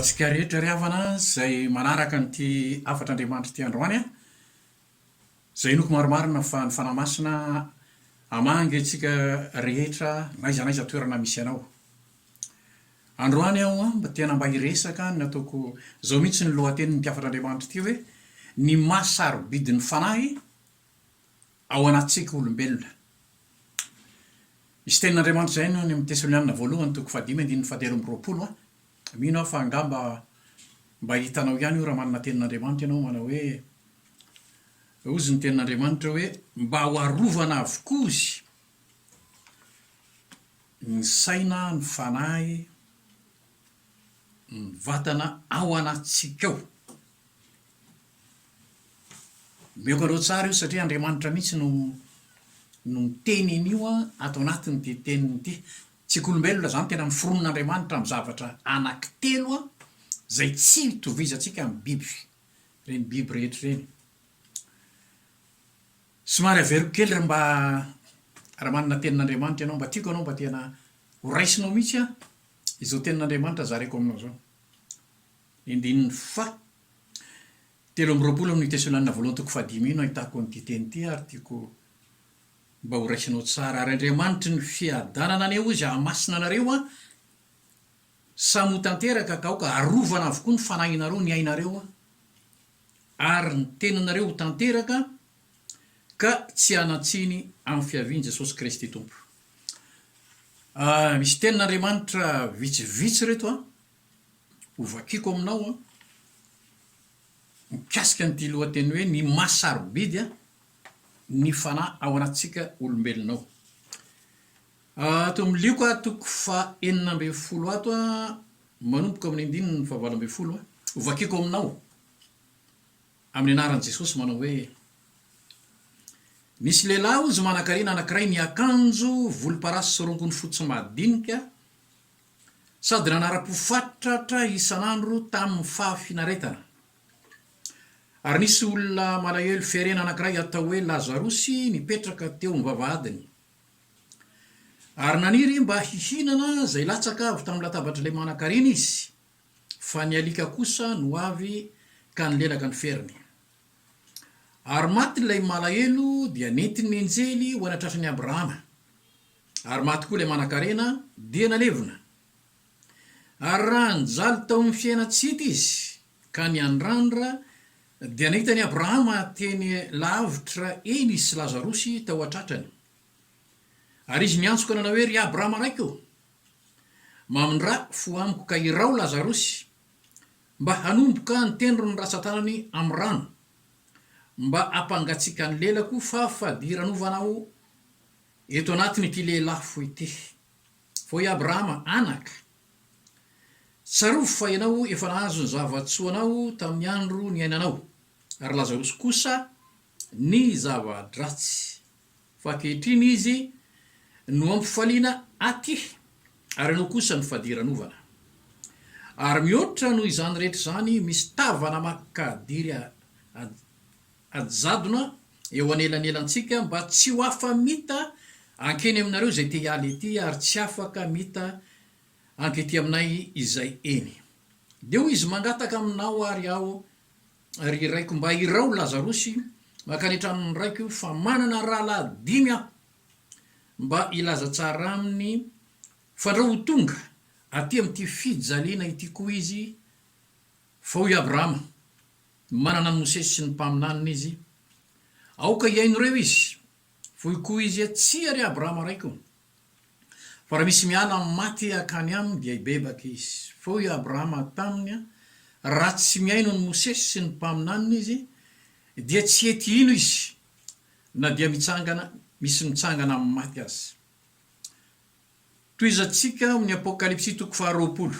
antsika rehetra ry havana izay manaraka nyity afatr'Andriamanitra ity androany a, izay noko maromarina fa ny fanahy masina hamangy antsika rehetra n'aiza n'aiza toerana misy anao. Androany aho mba hiresaka ny ataoko izao mihitsy ny lohatenin'ity afatr'Andriamanitra ity hoe ny mahasarobidin'ny fanahy ao anatsika olombelona. Izy tenin'Andriamanitra izay no ny amin'ny Tesalonianina voalohany toko 5:17. Mino aho fa angamba mba hitanao ihany io raha manana tenin'Andriamanitra ianao manao hoe ozy ny tenin'Andriamanitra hoe mba ho arovana avokoa izy ny saina, ny fanahy, ny vatana ao anatsika ao. Meko andreo tsara io satria Andriamanitra mihitsy no miteny an'io ato anatin'ity teniny ity. Tsika olombelona zany tena miforonon'Andriamanitra amin'ny zavatra anankitelo izay tsy hitovizantsika amin'ny biby, ireny biby rehetra ireny. Somary averiko kely raha manana tenin'Andriamanitra ianao, mba tiako anao mba tena horaisinao mihitsy izao tenin'Andriamanitra zareko aminao zao. Indininy fa 7:20 amin'ny Tesalonianina voalohany toko 5 no ahitako an'ity teny ity ary tiako mba horaisinao tsara. Ary Andriamanitra ny fiadanana aneo izy hahamasina anareo samy ho tanteraka ka aoka arovana avokoa ny fanahinareo, ny ainareo ary ny teninareo ho tanteraka ka tsy hanatsiny amin'ny fiavian'i Jesosy Kristy Tompo. Misy tenin'Andriamanitra vitsivitsy reto ho vakiako aminao mikasika an'ity lohateny hoe ny mahasarobidy ny fanahy ao anatsika olombelonao. Ato milioko toko 9:40 ato manomboka amin'ny 7:20 ho vakiako aminao amin'ny anaran'i Jesosy manao hoe nisy lehilahy ozy manan-karena anankiray niakanjo volomparasy sy rongony fotsy madinika sady nanara-pofatratra isan'andro tamin'ny fahafinaretana. Ary nisy olona malahelo fiarena anankiray atao hoe Lazarosy nipetraka teo amin'ny vavahadiny. Ary naniry mba hihinana izay latsaka avy tamin'ny latabatra ilay manan-karena izy, fa ny alika kosa no avy ka nilelaka ny feriny. Ary maty ilay malahelo dia nentin'ny enjely ho anatratrany Abrahama. Ary maty koa ilay manan-karena dia nalevona. Ary raha nijaly tao amin'ny fiaina tsy hita izy ka niandrandra dia nahita ny Abrahama teny lavitra eny izy sy Lazarosy tao atratrany. Ary izy niantsoka nanao hoe ry Abrahama raiko, mamindra fo amiko ka irao Lazarosy mba hanomboka ny tendro ny ratsan-tanany amin'ny rano, mba ampangatsiaka ny lelako fa fadiranovanao eto anatin'ity lehilahy foy ity. Fa hoy Abrahama, anaka, tsarovy fa ianao efa nahazo ny zava-tsoanao tamin'ny andro ny ainanao, ary Lazarosy kosa ny zava-dratsy. Fa ankehitriny izy no ampifaliana aty, ary ianao kosa ny fadiranovana. Ary mihoatra noho izany rehetra izany misy tavana makadiry ajadona eo anelanelantsika mba tsy ho afa-mita ankeny aminareo izay te hialy ety ary tsy afaka mita ankety aminay izay eny. Dia hoy izy mangataka aminao ary aho ry raiko mba irao Lazarosy makanetramin'ny raiko fa manana rahalahy 5 aho mba ilaza tsara aminy fa ndra ho tonga aty amin'ity fijaliana ity koa izy. Fa hoy Abrahama, manana ny Mosesy sy ny mpaminanina izy, aoka hiain'ireo izy. Foy koa izy tsy ary Abrahama raiko, fa raha misy miala amin'ny maty akany aminy dia hibebaka izy. Fa hoy Abrahama taminy, raha tsy miaino ny Mosesy sy ny mpaminanina izy dia tsy hety ino izy na dia misy mitsangana amin'ny maty azy. Toy izantsika amin'ny Apokalipsy toko 20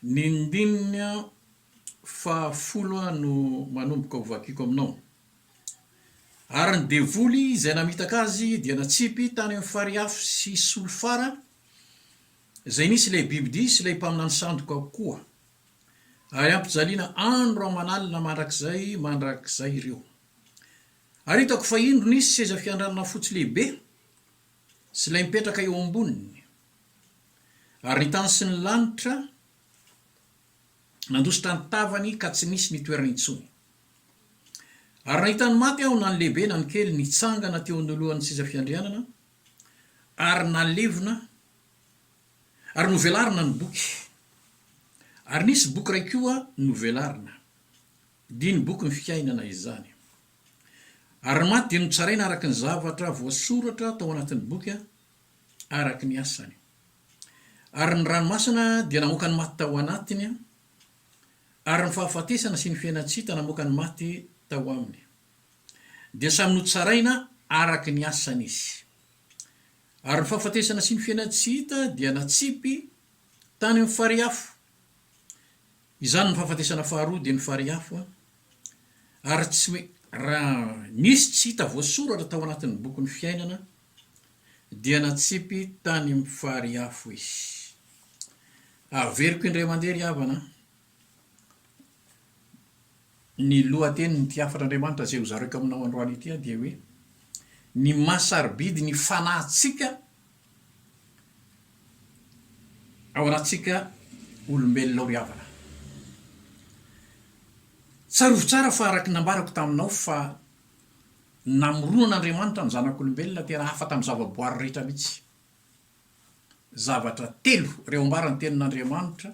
ny 10 no manomboka ho vakiako aminao. Ary ny devoly izay namitaka azy dia natsipy tany amin'ny fariafo sy solofara izay nisy ilay bibidia sy ilay mpaminany sandoka koa. Ary ampijaliana andro aman'alina mandrakizay ireo. Ary hitako fa indro nisy seza fiandranana fotsy lehibe sy ilay mipetraka eo amboniny. ary ny tany sy ny lanitra nandositra ny tavany ka tsy nisy nitoerana intsony. Ary nahitany maty aho na ny lehibe na ny kely nitsangana teo anolohan'ny seza fiandrianana ary nalevona ary novelarina ny boky. Ary nisy boky ray koa novelarina dia ny boky ny fiainana izany. Ary ny maty dia notsaraina araka ny zavatra voasoratra tao anatin'ny boky araka ny asany. Ary ny ranomasina dia namoaka ny maty tao anatiny, ary ny fahafatesana sy ny fiainatsita namoaka ny maty tao aminy. Dia samy notsaraina araka ny asany izy. Ary ny fahafatesana sy ny fiainatsita dia natsipy tany amin'ny fariafo. Izany ny fahafatesana faharoa dia ny fariafo, ary raha nisy tsy hita voasoratra tao anatin'ny boky ny fiainana dia natsipy tany amin'ny fariafo izy. Averiko indray mandeha ry havana ny lohateny ny tiafatr'Andriamanitra zay ho zareko aminao androany ity dia hoe ny masarobidy ny fanahintsika ao anatsika olombelona ry havana. Tsarovy tsara fa araka nambarako taminao fa namoronan'Andriamanitra ny zanak'olombelona tena hafa tamin'ny zavaboary rehetra mihitsy. Zavatra telo reo ambara ny tenin'Andriamanitra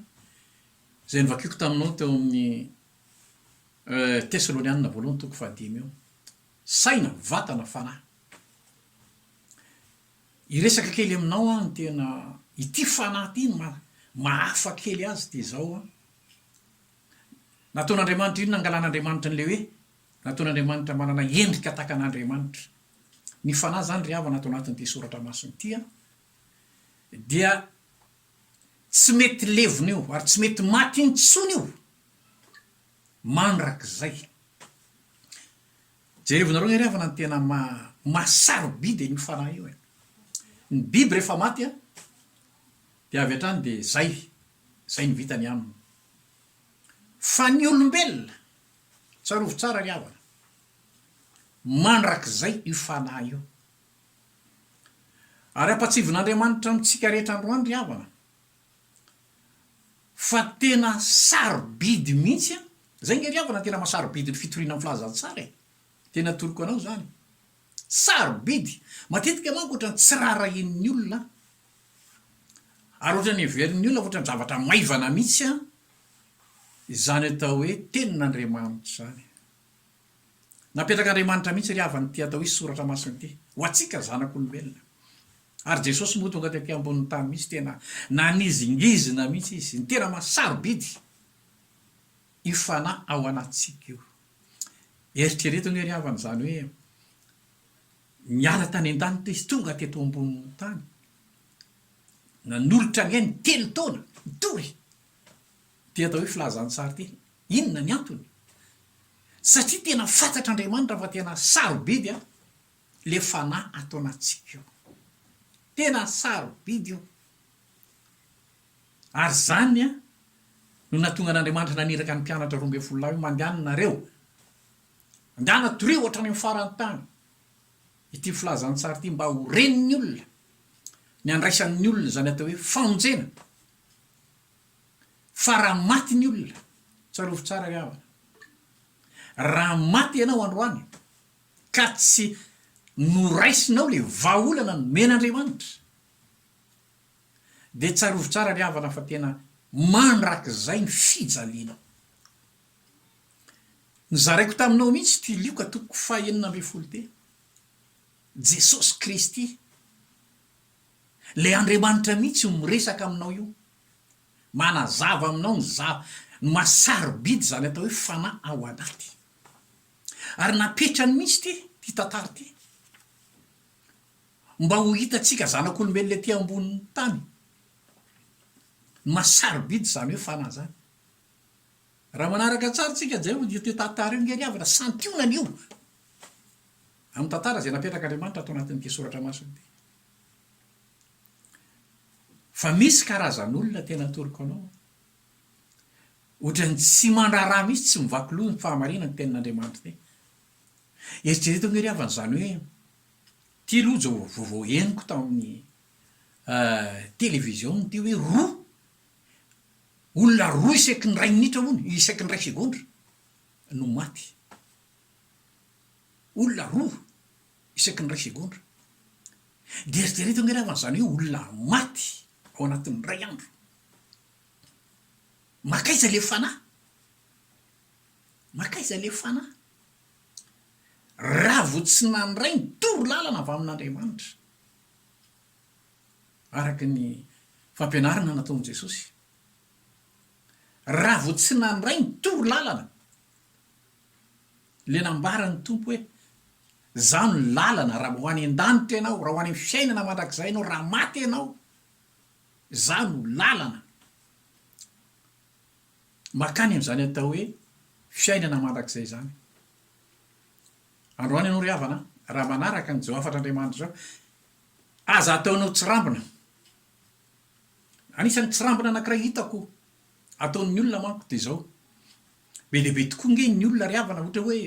zay nivakiako taminao teo amin'ny Tesalonianina voalohany toko 5 eo. Saina, vatana, fanahy. Iresaka kely aminao ny tena ity fanahy ity mahafa kely azy dia zao nataon'Andriamanitra ino nangalan'Andriamanitra n'le hoe nataon'Andriamanitra manana endrika tahaka an'Andriamanitra. Ny fanahy zany ry havana atao anatin'ity soratra masiny ity dia tsy mety levona io ary tsy mety maty intsony io mandrak'izay. Jerevonareo ny ry havana ny tena masarobidy iny fanahy io. Ny biby rehefa maty dia avy hatrany dia zay ny vitany aminy. Fa ny olombelona tsarovy tsara ry havana mandrak'izay io fanahy io. Ary ampatsivin'Andriamanitra amintsika rehetra androany ry havana fa tena sarobidy mihitsy. Zay nge ry havana tena masarobidy ny fitoriana amin'ny filazantsara. Tena toroko anao zany. Sarobidy. Matetika manko ohatrany tsy rarahin'ny olona. Ary ohatrany heverin'ny olona ohatrany zavatra maivana mihitsy izany atao hoe tenin'Andriamanitra zany. Napetrak'Andriamanitra mihitsy ry havana ty atao hoe soratra masiny ity ho atsika zanak'olombelona. Ary Jesosy moa tonga taty ambonin'ny tany mihitsy tena nanizingizina mihitsy izy. Ny tena masarobidy io fanahy ao anatsika io. Eritrereto ny ry havana zany hoe niala tany an-danitra izy tonga teto ambonin'ny tany. Nanolotra ny ainy 3 taona mitory. Ty atao hoe filazantsara ty. Inona ny antony? Satria tena fantatr'Andriamanitra fa tena sarobidy le fanahy atao anatsika io. Tena sarobidy io. Ary zany no natonga an'Andriamanitra naniraka ny mpianatra 12 io mandehananareo. Andehana toreo ohatrany amin'ny farany tany. Ity filazantsara ity mba ho renin'ny olona. Ny andraisan'ny olona zany atao hoe famonjena. Fa raha maty ny olona, tsarovy tsara ry havana. Raha maty ianao androany ka tsy noraisinao le vahaolana nomen'Andriamanitra dia tsarovy tsara ry havana fa tena mandrak'izay ny fijaliana. Nizaraiko taminao mihitsy ty lioka toko 9 ty. Jesosy Kristy le Andriamanitra mihitsy miresaka aminao io. Manazava aminao ny masarobidy zany atao hoe fanahy ao anaty. Ary napetrany mihitsy ty tantara ty mba ho hitatsika zanak'olombelona ty ambonin'ny tany. Masarobidy zany hoe fanahy zany. Raha manaraka tsara tsika zay io tantara io nge ry havana santionany io amin'ny tantara zay napetrak'Andriamanitra atao anatin'ity soratra masiny ity. Fa misy karazan'olona tena toroko anao ohatrany tsy mandraraha mihitsy tsy mivaky loha ny fahamarina ny tenin'Andriamanitra ty. Eritrereto nge ry havana zany hoe ty lojo vao eniko tamin'ny televizion ty hoe roa olona roa isaky ny ray minitra moany isaky ny ray segondra no maty olona roa isaky ny ray segondra de eritrereto angeravanyzany hoe olona maty ao anatin'ny ray andro makaiza le fanahy makaiza le fanahy raha vo tsy nandray ny toro lalana avy amin'Andriamanitra araky ny fampianarana nataon'i Jesosy raha vo tsy nandray ny toro lalana le nambarany tompo hoe zao ny lalana raha ho any an-danitra ianao raha ho any amin'ny fiainana mandrakizay ianao raha maty ianao zao no lalana makany am'izany atao hoe fiainana mandrakizay zany androany ianao ry havana raha manaraka ny zao afatr'Andriamanitra zao aza ataonao tsirambina anisan'ny tsirambina anankiray hitako ataon'ny olona manko de zao be lehibe tokoa nge ny olona ry havana ohatra hoe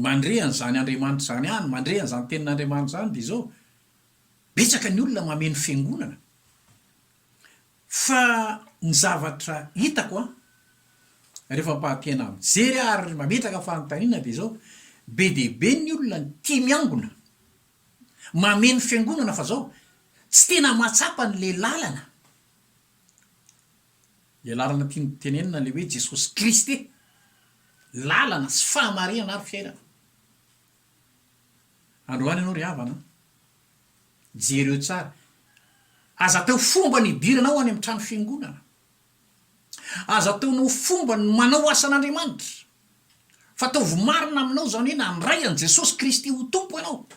mandrehan' zany Andriamanitra zany any mandrehan' zany tenin'Andriamanitra zany de zao betsaka ny olona mameno fiangonana fa ny zavatra hitako rehefa mpahatena mijery ary mametraka fanontaniana de zao be dehibe ny olona ny tia miangona mameno fiangonana fa zao tsy tena matsapa ny le lalana le lalana tia tenenina le hoe Jesosy Kristy lalana sy fahamarinana ary fiainana androany ianao ry havana jereo tsara aza atao fomba ny idiranao any amin'ny trano fiangonana aza ataonao fomba ny manao asan'Andriamanitra fa ataovy marina aminao zany hoe nandray an' Jesosy Kristy ho tompo ianao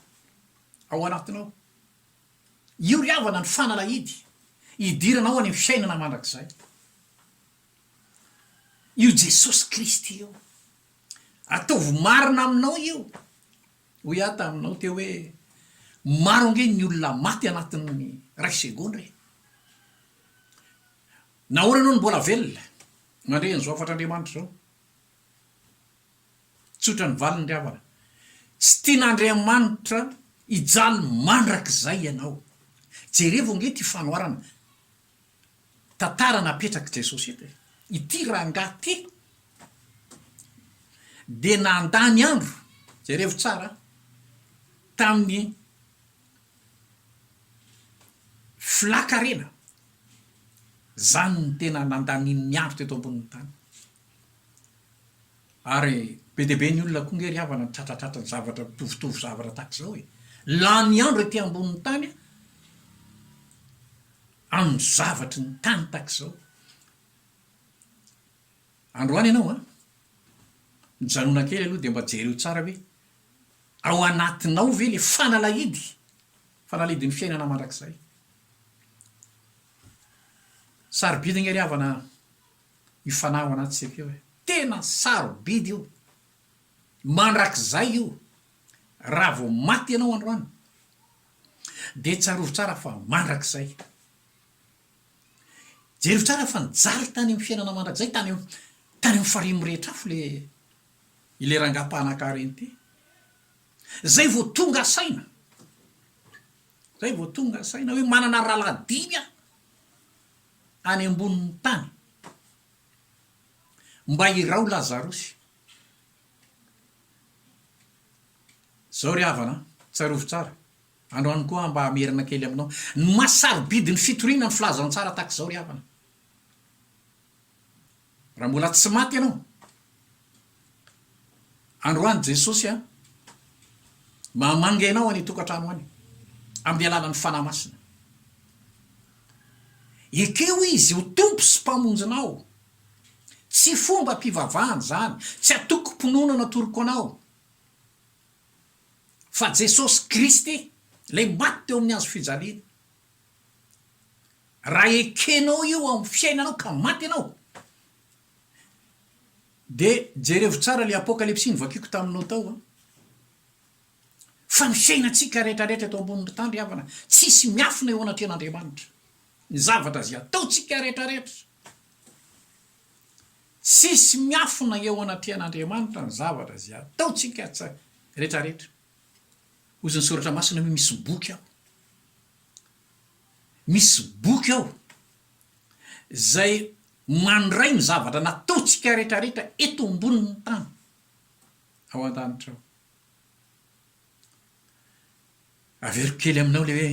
ao anatinao io ry havana ny fanalahidy idiranao any amin'ny fiainana mandrakizay io Jesosy Kristy io ataovy marina aminao io ho iata aminao teo hoe maro nge ny olona maty anatin'ny ray segondra nahoana anao ny mbola velona mandre n'zao afatr'Andriamanitra zao tsotra ny valiny ry havana tsy tian'Andriamanitra ijaly mandrakizay ianao jerevo nge ty fanoarana tantara napetraky Jesosy eto ity rangahy ty de nandany andro jerevo tsara tamin'ny filakarena zany ny tena nandanin'ny andro teto ambonin'ny tany ary be dehibe ny olona koa nge ry havana tratratratra ny zavatra mitovitovy zavatra tahaka zao lany andro ety ambonin'ny tany amin'ny zavatry ny tany tahaka zao androany ianao mijanona kely aloha de mba jereo tsara hoe ao anatinao ve le fanalahidiny fiainana mandrakizay sarobidiny ry havana ifanahy anatsika io tena sarobidy io mandrakizay io raha vo maty ianao androany de tsarovo tsara fa mandrakizay jerevo tsara fa nijaly tany amin'ny fiainana mandrakizay tany amin'ny farimy rehetra afo ile rangam-pahanankareny ty zay vo tonga saina hoe manana rahaladimy any ambonin'ny tany mba irao Lazarosy zao ry havana tsarovo tsara androany koa mba amerina kely aminao ny masarobidy ny fitoriana ny filazantsara tahaka zao ry havana raha mbola tsy maty ianao androany Jesosy mamanga ianao any tokantrano any amin'ny alalan'ny fanahy masina ekeo izy ho tompo sy mpamonjinao tsy fomba mpivavahany zany tsy atoko mpononana toroko anao fa Jesosy Kristy le maty teo amin'ny azo fijaliana raha ekenao io amin'ny fiainanao ka maty ianao de jerevo tsara le apokalipsy vakiko taminao tao fa ny fiainantsika rehetrarehetra eto ambonin'ny tany ry havana tsisy miafina eo anatrehan'Andriamanitra ny zavatra zay ataotsika rehetrarehetra tsisy miafina eo anatrehan'Andriamanitra ny zavatra zay ataotsika rehetrarehetra ozy ny soratra masina hoe misy boky aho misy boky ao zay mandray ny zavatra nataotsika rehetrarehetra eto amboniny tany ao an-danitra ao. Averiko kely aminao le hoe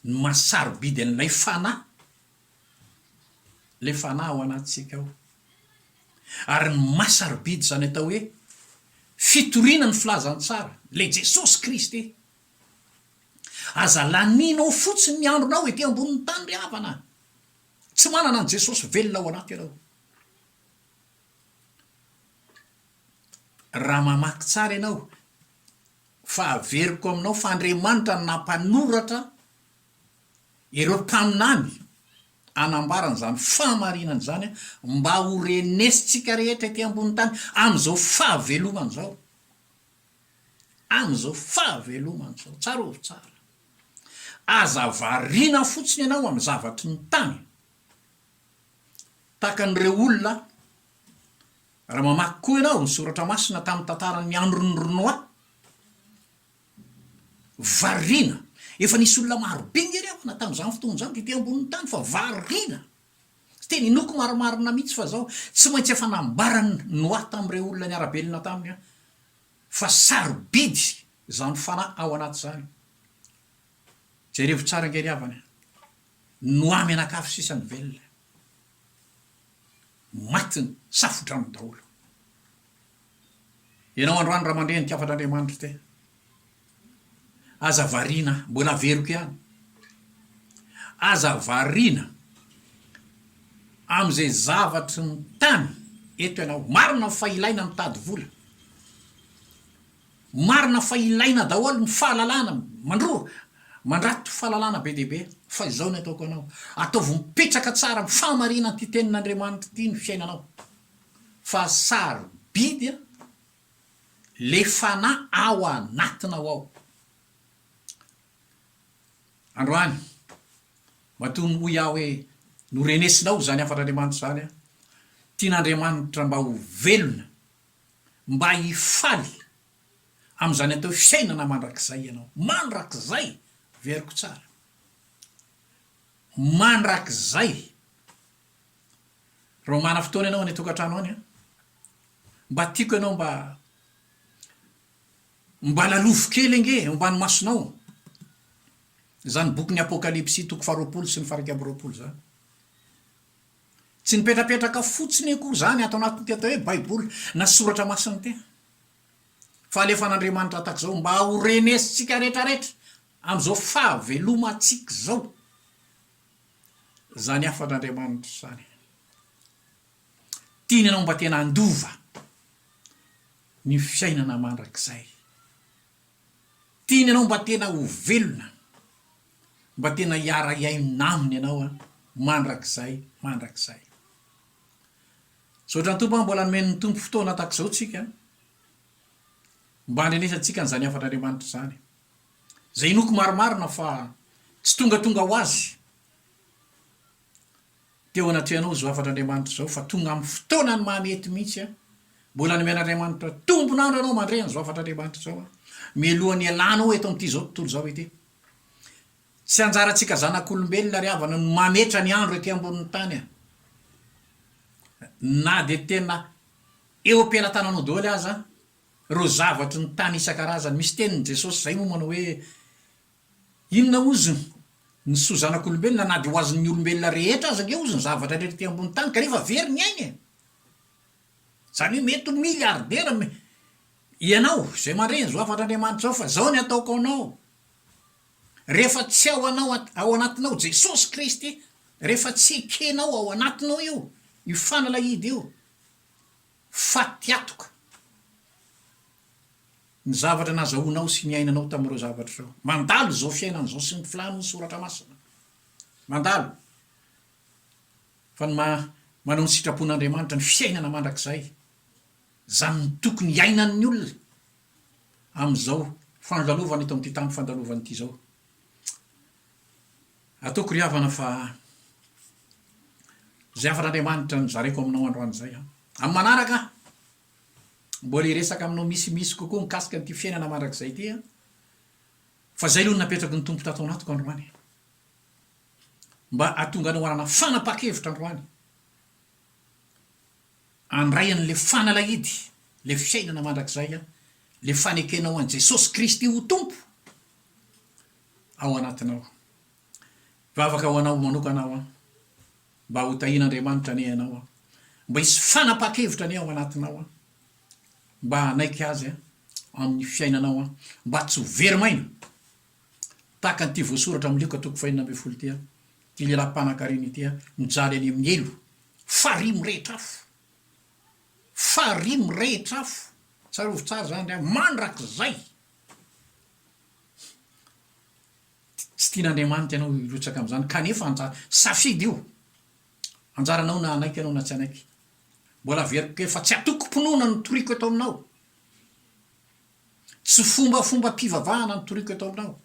ny masarobidy an'ilay fanahy, le fanahy ao anatsika ao. Ary ny masarobidy zany atao hoe fitoriana ny filazantsara le Jesosy Kristy. Aza laninao fotsiny ny andronao ety amboniny tany ry havana, tsy manana an' Jesosy velona ao anaty ianao. Raha mamaky tsara ianao fa averiko aminao fa Andriamanitra nampanoratra ireo mpaminany anambarana zany fahamarinana zany mba ho renesitsika rehetra ety ambony tany am'izao fahavelomana zao, am'izao fahavelomana zao. Tsara o tsara, aza variana fotsiny ianao amin'ny zavatry ny tany tahaka an'ireo olona. Raha mamaky koa ianao ny soratra masina tamin'ny tantarany androny Renoir, variana efa nisy olona marobe ngery avana tamin'izany fotoana zany ety amboniny tany, fa variana teny noko maromarina mihitsy fa zao tsy maintsy efa nambarany Noa tamin'ireo olona niarabelona taminy fa sarobidy zany fanahy ao anaty zany. Jerevo tsara ngery avana, Noa mianakafy sisany velona, matiny safotra amin'ny daholo. Ianao androany raha mandre ny tiavan'Andriamanitra te, aza variana, mbola averiko ihany, aza variana am'izay zavatry ny tany eto ianao. Marina fa ilaina mitady vola, marina fa ilaina daholo ny fahalalana, mandrato fahalalana be dehibe, fa izao ny ataoko anao, ataovy mipetraka tsara ny fahamarina ty tenin'Andriamanitra ty ny fiainanao, fa sarobidy le fanahy ao anatinao ao. Androany matoa ny hoy aho hoe norenesinao zany afan'Andriamanitra zany a, tian'Andriamanitra mba ho velona, mba hifaly am'izany atao fiainana mandrakizay ianao, mandrakizay veriko tsara, mandrakizay. Raha mana fotoana ianao any tokantrano any a, mba tiako ianao mba lalofo kely nge mbany masonao zany boky Apokalipsy 20 sy ny 20 zany. Tsy nipetrapetraka fotsiny akory zany atao anatin'ity atao hoe baiboly na soratra masiny ty, fa alefan'Andriamanitra tahaka zao mba ho renesitsika rehetrarehetra am'izao fahavelomatsika zao, zany afan'Andriamanitra zany. Tiany ianao mba tena andova ny fiainana mandrakizay, tiany ianao mba tena ho velona, mba tena hiara iainona aminy ianao mandrakizay, mandrakizay. Sotra ny tompo mbola nomeny tompo fotoana tahaka zao tsika mba handrenesantsika n'izany afan'Andriamanitra zany, zay inoko maromarina fa tsy tongatonga ho azy teo anatrehanao zao afan'Andriamanitra zao, fa tonga amin'ny fotoana ny mahamety mihitsy mbola nomen'Andriamanitra tombonandro anao mandrena zao afan'Andriamanitra zao mialohan'ny alanao eto amin'ity zao tontolo zao ety. Tsy anjarantsika zanak'olombelona ry havana no mametra ny andro ety ambonin'ny tany na de tena eo am-pelantananao daholo aza ro zavatry ny tany isan-karazany. Misy tenin'i Jesosy zay moa manao hoe inona oziny ny soa zanak'olombelona na de ho azon'ny olombelona rehetra aza nge oziny zavatra rehetra ety ambony tany kanefa very ny ainy. Zany hoe mety miliardera ianao zay mandreny zao afan'Andriamanitra zao, fa zao ny ataoko anao rehefa tsy ao anatinao Jesosy Kristy, rehefa tsy ekenao ao anatinao io fanalahidy io, fa tiatoka ny zavatra nazahoanao sy ny ainanao tamin'ireo zavatra zao. Mandalo zao fiainana zao sy ny filany soratra masina, mandalo fa manao ny sitrapon'Andriamanitra ny fiainana mandrakizay, zany ny tokony iainan'ny olona am'izao fandalovana eto amin'ity tany fandalovana ity zao. Ataoko ry havana fa zay afan'Andriamanitra ny zareko aminao androany zay amin'ny manaraka mbola iresaka aminao misimisy kokoa mikasika n'ity fiainana mandrakizay ity fa zay aloha napetraky ny tompo tato anatiko androany. mba atonga anao anana fanapa-kevitra androany andray an'le fanalahidy le fiainana mandrakizay a le fanekenao an' Jesosy Kristy ho tompo ao anatinao. Vavaka ho anao manokanao a mba ho tahin'Andriamanitra ne anao a mba hisy fanapa-kevitra ne ao anatinao a mba hanaiky azy a amin'ny fiainanao a mba tsy ho verimaina tahaka nyity voasoratra amin'ny Lioka 4:20 tia ty lelam-panan-karena ity a mijaly any amin'ny elo fary mirehitra afo fary mirehitra afo tsarovy tsara zany a mandrakizay tsy tian'Andriamanitra ianao irotsaka amin'izany kanefa safidy io anjaranao na anaiky ianao na tsy anaiky mbola veriko efa tsy atoko-ponoana ny toriko eto aminao tsy fombafomba mpivavahana ny toriko eto aminao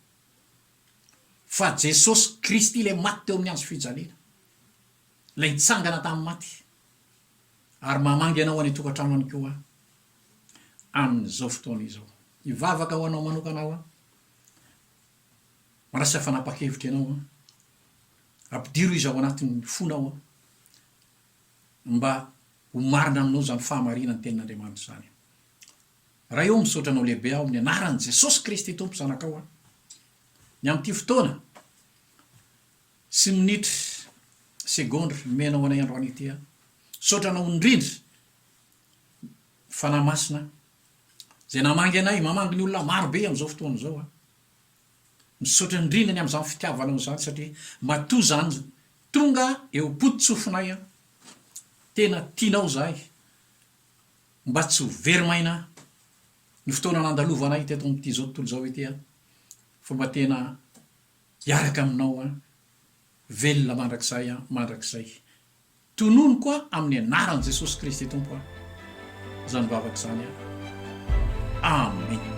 fa Jesosy Kristy le maty teo amin'ny azo fijaliana lay nitsangana tamin'ny maty ary mamangy anao any tokantrano any koa amin'izao fotoana izao. Ivavaka ho anao manokanao a marasa fanapa-kevitra ianao a ampidiro izy ao anatin'ny fonao a mba ho marina aminao zany fahamarina ny tenin'Andriamanitra zany. Raha eo misaotra anao lehibe ao amin'ny anaran'i Jesosy Kristy tompo zanakao a ny amin'ity fotoana sy minitra segondra menao anay androany ity a saotra anao indrindra fanahy masina zay namangy anay mamangy ny olona marobe amin'izao fotoana izao a misaotra indrindra ny amin'izany fitiavanao zany satria matoa zany tonga eo potitsofonay a tena tianao zahay mba tsy ho verimaina ny fotoana nandalovanay teto amin'ity zao tontolo zao ity a fa mba tena hiaraka aminao a velona mandrakizay a mandrakizay tonono koa amin'ny anaran'i Jesosy Kristy tompo a zany vavaka zany a amen.